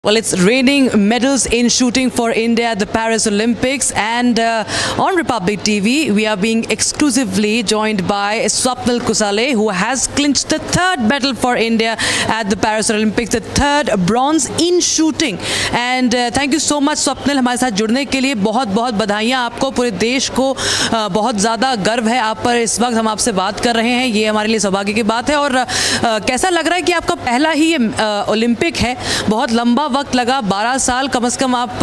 Well, it's raining medals in shooting for India at the Paris Olympics, and on Republic TV, we are being exclusively joined by Swapnil Kusale, who has clinched the third medal for India at the Paris Olympics, the third bronze in shooting. And thank you so much, Swapnil, हमारे साथ जुड़ने के लिए बहुत बहुत बधाइयाँ आपको, पूरे देश को बहुत ज़्यादा गर्व है आप पर। इस वक्त हम आपसे बात कर रहे हैं, ये हमारे लिए सौभाग्य की बात है। और कैसा लग रहा है कि आपका पहला ही ये ओलंपिक है, बहुत लंबा वक्त लगा, 12 साल कम से कम आप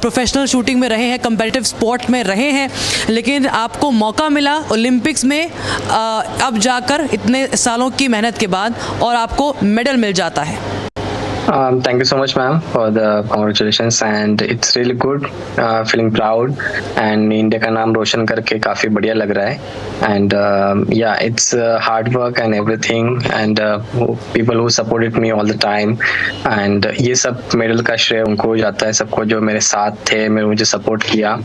प्रोफेशनल शूटिंग में रहे हैं, कंपेटिटिव स्पोर्ट में रहे हैं, लेकिन आपको मौका मिला ओलंपिक्स में अब जाकर इतने सालों की मेहनत के बाद और आपको मेडल मिल जाता है। Thank you so much, ma'am, for the congratulations, and it's really good, feeling proud, and India का नाम रोशन करके काफी बढ़िया लग रहा है, and yeah, it's hard work and everything, and people who supported me all the time, and ये सब मेडल का श्रेय उनको जाता है, सबको जो मेरे साथ थे, मुझे सपोर्ट किया,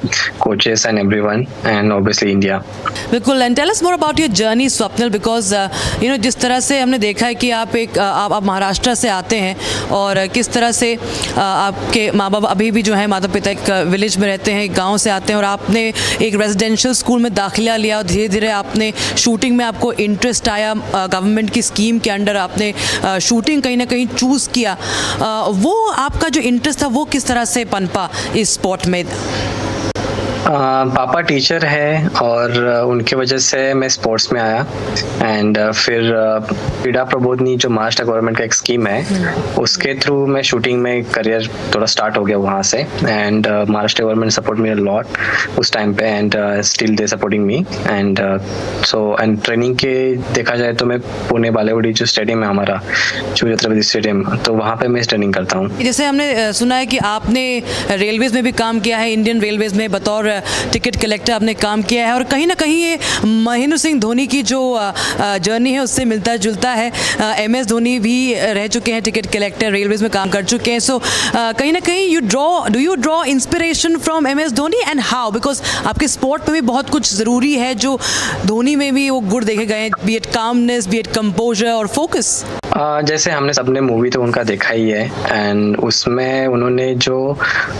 coaches and everyone, and obviously India. बिल्कुल, and tell us more about your journey, Swapnil, because you know जिस तरह से हमने देखा है कि आप महाराष्ट्र से आते हैं और किस तरह से आपके माँ बाप अभी भी जो है माता पिता एक विलेज में रहते हैं, गांव से आते हैं, और आपने एक रेजिडेंशियल स्कूल में दाखिला लिया और धीरे धीरे आपने शूटिंग में आपको इंटरेस्ट आया, गवर्नमेंट की स्कीम के अंडर आपने शूटिंग कहीं ना कहीं चूज़ किया। वो आपका जो इंटरेस्ट था वो किस तरह से पनपा इस स्पोर्ट में? पापा टीचर है और उनके वजह से मैं स्पोर्ट्स में आया, एंड फिर पीड़ा प्रबोधनी जो महाराष्ट्र गवर्नमेंट का एक स्कीम है उसके थ्रू मैं शूटिंग में करियर थोड़ा स्टार्ट हो गया वहाँ से, and Maharashtra government support me a lot उस टाइम पे, and still they supporting me, and so and training के देखा जाए तो मैं पुणे बालेवुडी जो स्टेडियम है हमारा शिव छत्रपति स्टेडियम, तो वहाँ पे मैं ट्रेनिंग करता हूँ। जैसे हमने सुना है कि आपने रेलवेज में भी काम किया है, इंडियन रेलवेज में बतौर टिकट कलेक्टर आपने काम किया है, और कहीं ना कहीं ये महेंद्र सिंह धोनी की जो जर्नी है उससे मिलता जुलता है। MS धोनी भी रह चुके हैं टिकट कलेक्टर, रेलवेज में काम कर चुके हैं, सो कहीं ना कहीं do you draw inspiration from MS Dhoni, and how? Because आपके स्पोर्ट में भी बहुत कुछ ज़रूरी है जो धोनी में भी वो गुण देखे गए हैं, B it calmness, B it composer और फोकस। जैसे हमने सबने मूवी तो उनका देखा ही है, एंड उसमें उन्होंने जो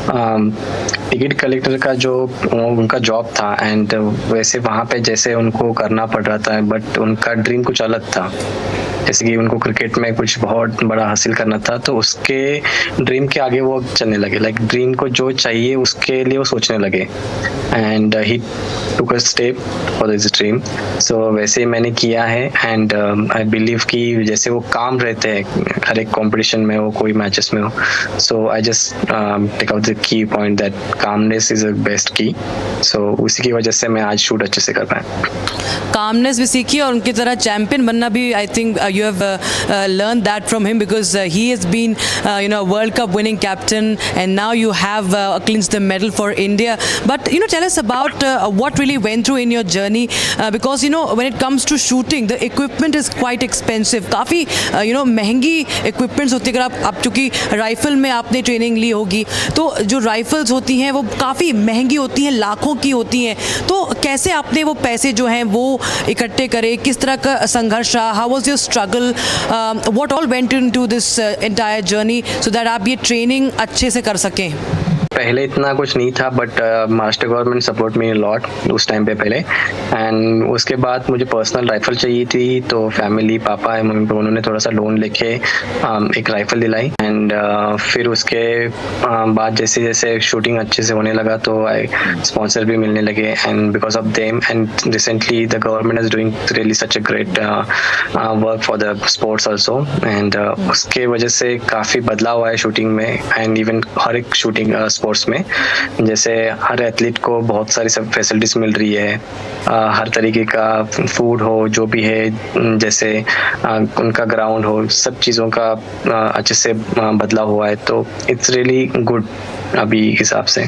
टिकट कलेक्टर का जो उनका जॉब था, एंड वैसे वहाँ पे जैसे उनको करना पड़ रहा था, बट उनका ड्रीम कुछ अलग था, जैसे कि उनको क्रिकेट में कुछ बहुत बड़ा हासिल करना था, तो उसके ड्रीम के आगे वो चलने लगे, लाइक ड्रीम को जो चाहिए उसके लिए वो सोचने लगे, and he took a step for this dream. So वैसे ही मैंने किया है, एंड आई बिलीव कि जैसे वो काम रहते हैं हर एक कॉम्पिटिशन में हो, कोई मैचेस में हो, so I just take out the key point that calmness is the best key, so उसी की वजह से मैं आज शूट अच्छे से कर पाया। कामनेस भी सीखी और उनकी तरह चैंपियन बनना भी, I think you have learned that from him, because he has been World Cup winning captain, and now you have clinched the medal for India. But tell us about what really went through in your journey, because when it comes to shooting the equipment is quite expensive, काफ़ी महंगी equipments होती है। अगर आप चूँकि rifle में आपने training ली होगी, तो जो राइफल्स होती हैं वो काफ़ी महंगी होती हैं, लाखों की होती हैं, तो कैसे आपने वो पैसे जो हैं वो इकट्ठे करे, किस तरह का संघर्ष रहा? How was your struggle? What all went into this entire journey so that आप ये ट्रेनिंग अच्छे से कर सकें? पहले इतना कुछ नहीं था, but Maharashtra government support me lot उस टाइम पे पहले, एंड उसके बाद मुझे पर्सनल राइफल चाहिए थी, तो फैमिली पापा है मम्मी उन्होंने थोड़ा सा लोन लेके एक राइफल दिलाई, एंड फिर उसके बाद जैसे जैसे शूटिंग अच्छे से होने लगा तो स्पॉन्सर भी मिलने लगे, and because of them, and recently the government is doing really such a great work for the sports also, and उसके वजह से काफ़ी बदलाव हुआ है शूटिंग में, एंड इवन हर एक शूटिंग स्पोर्ट्स में, जैसे हर एथलीट को बहुत सारी सब फैसिलिटीज मिल रही है, हर तरीके का फूड हो जो भी है, जैसे उनका ग्राउंड हो, सब चीज़ों का अच्छे से बदलाव हुआ है, तो इट्स रियली गुड अभी हिसाब से।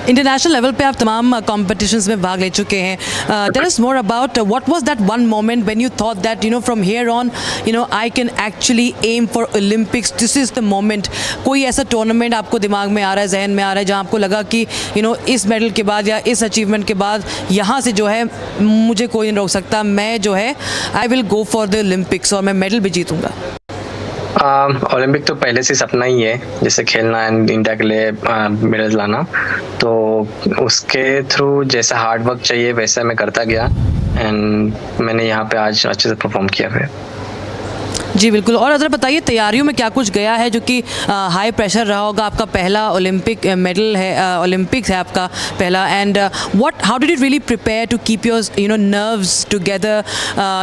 इंटरनेशनल लेवल पे आप तमाम कॉम्पिटिशन्स में भाग ले चुके हैं। Tell us more about what was that one moment when you thought that from here on I can actually aim for Olympics, this is the moment. कोई ऐसा टूर्नामेंट आपको दिमाग में आ रहा है, जहन में आ रहा है, जहाँ आपको लगा कि इस मेडल के बाद या इस अचीवमेंट के बाद यहाँ से जो है मुझे कोई नहीं रोक सकता, मैं जो है I will go for the Olympics और मैं मेडल भी जीतूँगा? ओलंपिक तो पहले से सपना ही है, जैसे खेलना एंड इंडिया के लिए मेडल लाना। तो उसके थ्रू जैसा हार्ड वर्क चाहिए वैसा मैं करता गया एंड मैंने यहाँ पे आज अच्छे से परफॉर्म किया फिर। जी बिल्कुल। और अगर बताइए तैयारियों में क्या कुछ गया है, जो कि हाई प्रेशर रहा होगा, आपका पहला ओलंपिक मेडल है, ओलंपिक्स है आपका पहला, and what how did you really prepare to keep your nerves together,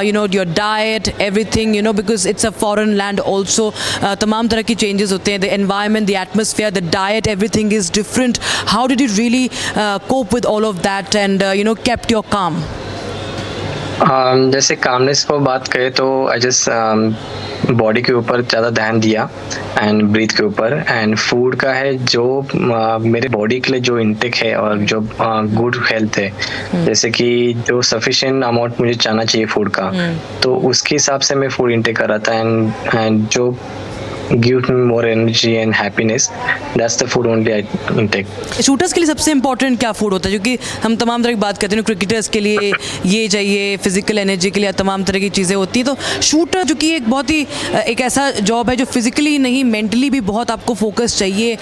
your diet everything, because it's a foreign land also, तमाम तरह की चेंजेस होते हैं, the environment, the atmosphere, the diet, everything is different. How did you really cope with all of that and kept your calm? जैसे calmness को बात करें तो आई जस्ट बॉडी के ऊपर ज़्यादा ध्यान दिया एंड ब्रीथ के ऊपर, एंड फूड का है जो मेरे बॉडी के लिए जो इंटेक है और जो गुड हेल्थ है, जैसे कि जो सफिशिएंट अमाउंट मुझे चाहना चाहिए फूड का, तो उसके हिसाब से मैं फूड इंटेक कर रहा था एंड जो gives me more energy and happiness, that's the food only I intake. Shooters के लिए सबसे इंपॉर्टेंट क्या फूड होता है? क्योंकि हम तमाम तरह की बात करते हैं, क्रिकेटर्स के लिए ये चाहिए, फिजिकल एनर्जी के लिए तमाम तरह की चीज़ें होती हैं, तो शूटर जो कि एक बहुत ही एक ऐसा जॉब है जो फिजिकली नहीं मेंटली भी बहुत आपको फोकस चाहिए,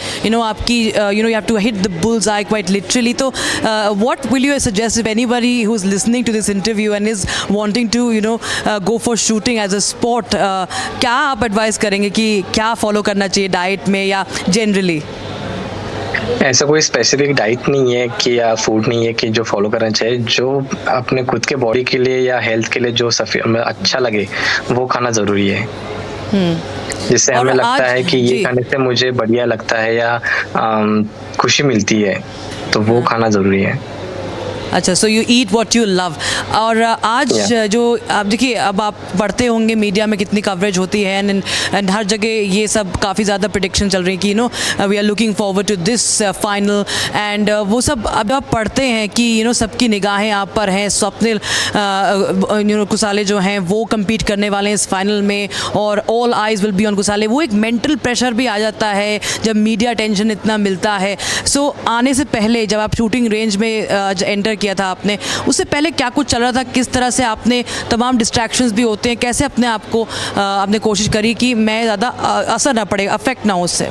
आपकी you have to hit the bull's eye quite literally. तो what will you suggest if anybody who is listening to this interview and is wanting to go for shooting as a sport, क्या आप advice करेंगे कि क्या follow करना चाहिए diet में या जनरली? ऐसा कोई स्पेसिफिक डाइट नहीं है कि या फूड नहीं है कि जो फॉलो करना चाहिए, जो अपने खुद के बॉडी के लिए या हेल्थ के लिए जो अच्छा लगे वो खाना ज़रूरी है। जिससे हमें लगता है कि ये खाने से मुझे बढ़िया लगता है या खुशी मिलती है, तो वो खाना ज़रूरी है। अच्छा, so you eat what you love. और आज जो आप देखिए, अब आप पढ़ते होंगे मीडिया में कितनी कवरेज होती है एंड हर जगह ये सब काफ़ी ज़्यादा प्रेडिक्शन चल रही है कि we are looking forward to this final, and वो सब अब आप पढ़ते हैं कि सबकी निगाहें आप पर हैं। स्वप्निल कुसाले जो हैं वो कम्पीट करने वाले हैं इस फाइनल में और all eyes will be on कुसाले। वो एक मेंटल प्रेशर भी आ जाता है जब मीडिया टेंशन इतना मिलता है। सो आने से पहले जब आप शूटिंग रेंज में एंटर किया था आपने, उससे पहले क्या कुछ चल रहा था, किस तरह से आपने, तमाम डिस्ट्रैक्शंस भी होते हैं, कैसे अपने आप को आपने कोशिश करी कि मैं ज़्यादा असर ना पड़े, अफेक्ट ना हो उससे?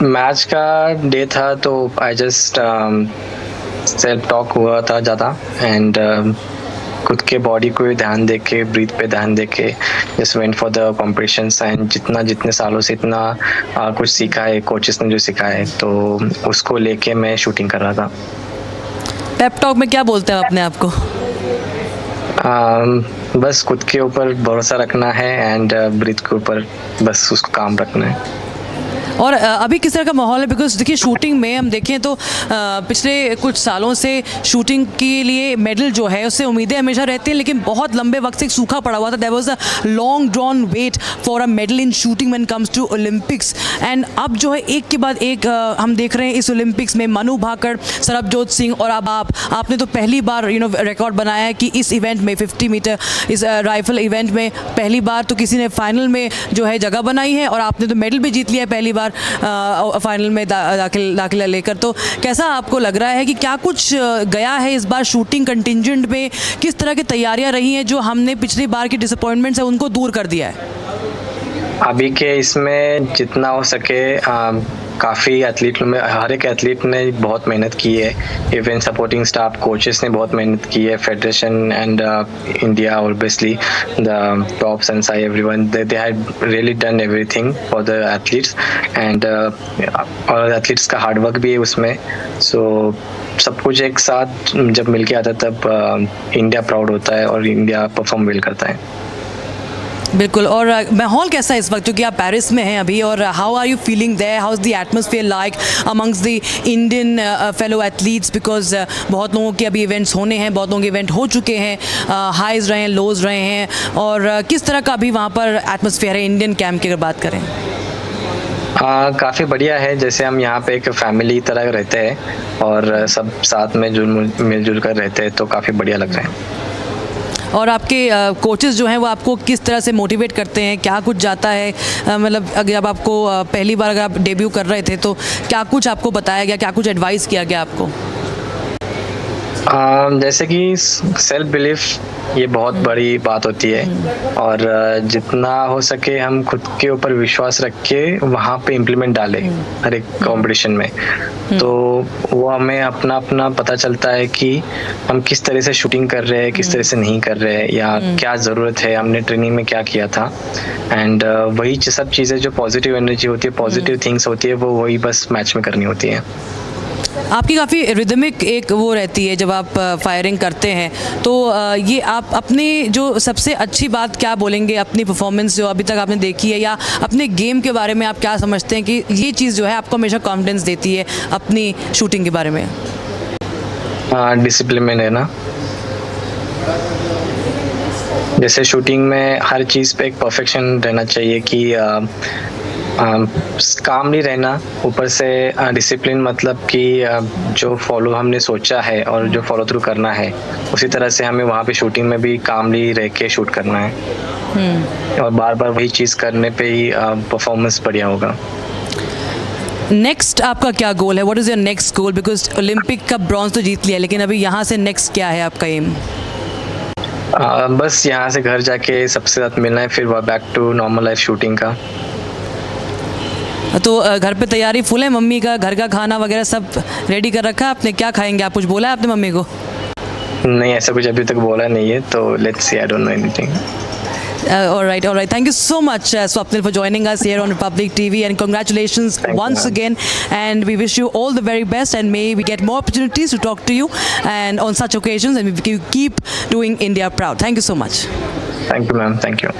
मैच का डे था तो आई जस्ट सेल्फ टॉक हुआ था ज़्यादा एंड खुद के बॉडी को ध्यान दे के, ब्रीथ पे ध्यान दे के just went for the competitions and जितने सालों से इतना कुछ सीखा है, कोचेस ने जो सिखाया है, तो उसको लेके मैं शूटिंग कर रहा था। पेप टॉक में क्या बोलते हैं अपने आप को? बस खुद के ऊपर भरोसा रखना है एंड ब्रीथ के ऊपर बस उसको काम रखना है। और अभी किस तरह का माहौल है? बिकॉज देखिए शूटिंग में हम देखें तो पिछले कुछ सालों से शूटिंग के लिए मेडल जो है उससे उम्मीदें हमेशा रहती हैं, लेकिन बहुत लंबे वक्त से सूखा पड़ा हुआ था। There was a long drawn wait for a medal in shooting when comes to Olympics, and अब जो है एक के बाद एक हम देख रहे हैं इस ओलंपिक्स में मनु भाकर, सरबजोत सिंह और अब आपने तो पहली बार रिकॉर्ड बनाया है कि इस इवेंट में 50 मीटर इस राइफल इवेंट में पहली बार तो किसी ने फाइनल में जो है जगह बनाई है, और आपने तो मेडल भी जीत लिया है पहली बार फाइनल में दाखिला लेकर। तो कैसा आपको लग रहा है कि क्या कुछ गया है इस बार शूटिंग कंटिंजेंट में? किस तरह की तैयारियां रही हैं जो हमने पिछली बार की डिसअपॉइंटमेंट्स है उनको दूर कर दिया है? अभी के इसमें जितना हो सके काफ़ी एथलीट में, हर एक एथलीट ने बहुत मेहनत की है, इवेंट सपोर्टिंग स्टाफ, कोचेस ने बहुत मेहनत की है, federation and India obviously the top संसाई everyone, they had really done everything for the athletes and और एथलीट्स का हार्ड वर्क भी है उसमें। सो सब कुछ एक साथ जब मिलके आता है तब इंडिया प्राउड होता है और इंडिया परफॉर्म वेल करता है। बिल्कुल। और माहौल कैसा है इस वक्त, क्योंकि आप पेरिस में हैं अभी, और how are you feeling there, how is the atmosphere like amongst the Indian fellow athletes? Because बहुत लोगों के अभी इवेंट्स होने हैं, बहुत लोगों के इवेंट हो चुके हैं, हाइज रहे हैं, लोज रहे हैं, और किस तरह का अभी वहाँ पर एटमॉस्फेयर है इंडियन कैंप की अगर बात करें? काफ़ी बढ़िया है, जैसे हम यहाँ पे एक फैमिली तरह रहते हैं और सब साथ में मिलजुल कर रहते हैं, तो काफ़ी बढ़िया लग रहा है। और आपके कोचेस जो हैं वो आपको किस तरह से मोटिवेट करते हैं? क्या कुछ जाता है, मतलब अगर अब आपको पहली बार अगर आप डेब्यू कर रहे थे तो क्या कुछ आपको बताया गया, क्या कुछ एडवाइस किया गया आपको? जैसे कि सेल्फ बिलीफ ये बहुत बड़ी बात होती है और जितना हो सके हम खुद के ऊपर विश्वास रख के वहाँ पे इम्प्लीमेंट डालें हर एक कंपटीशन में, तो वो हमें अपना अपना पता चलता है कि हम किस तरह से शूटिंग कर रहे हैं, किस तरह से नहीं कर रहे हैं, या क्या ज़रूरत है, हमने ट्रेनिंग में क्या किया था। एंड वही सब चीज़ें जो पॉजिटिव एनर्जी होती है, पॉजिटिव थिंग्स होती है, वो वही बस मैच में करनी होती है। आपकी काफ़ी रिदमिक एक वो रहती है जब आप फायरिंग करते हैं, तो ये आप अपनी जो सबसे अच्छी बात क्या बोलेंगे अपनी परफॉर्मेंस जो अभी तक आपने देखी है, या अपने गेम के बारे में आप क्या समझते हैं कि ये चीज़ जो है आपको हमेशा कॉन्फिडेंस देती है अपनी शूटिंग के बारे में? डिसिप्लिन में रहना, जैसे शूटिंग में हर चीज़ पे एक परफेक्शन रहना चाहिए कि काम नहीं रहना, ऊपर से डिसिप्लिन मतलब कि जो फॉलो हमने सोचा है और जो फॉलो थ्रू करना है उसी तरह से हमें वहाँ पे शूटिंग में भी कामली रह के शूट करना है और बार बार वही चीज़ करने पे ही परफॉर्मेंस बढ़िया होगा। नेक्स्ट आपका क्या गोल है? What is your next goal? Because Olympic का ब्रॉन्ज तो जीत लिया, लेकिन अभी यहाँ से नेक्स्ट क्या है आपका एम? बस यहाँ से घर जाके सबसे साथ मिलना है, फिर back to normal life shooting का। तो घर पे तैयारी फुल है, मम्मी का घर का खाना वगैरह सब रेडी कर रखा है आपने? क्या खाएंगे आप? कुछ बोला है आपने मम्मी को? नहीं, ऐसा कुछ अभी तक बोला नहीं है, तो let's see, I don't know anything. All right. Thank you so much, Swapnil, for joining us here on Republic TV, and congratulations once again. And we wish you all the very best, and may we get more opportunities to talk to you and on such occasions, and we keep doing India proud. Thank you so much. Thank you, ma'am. Thank you.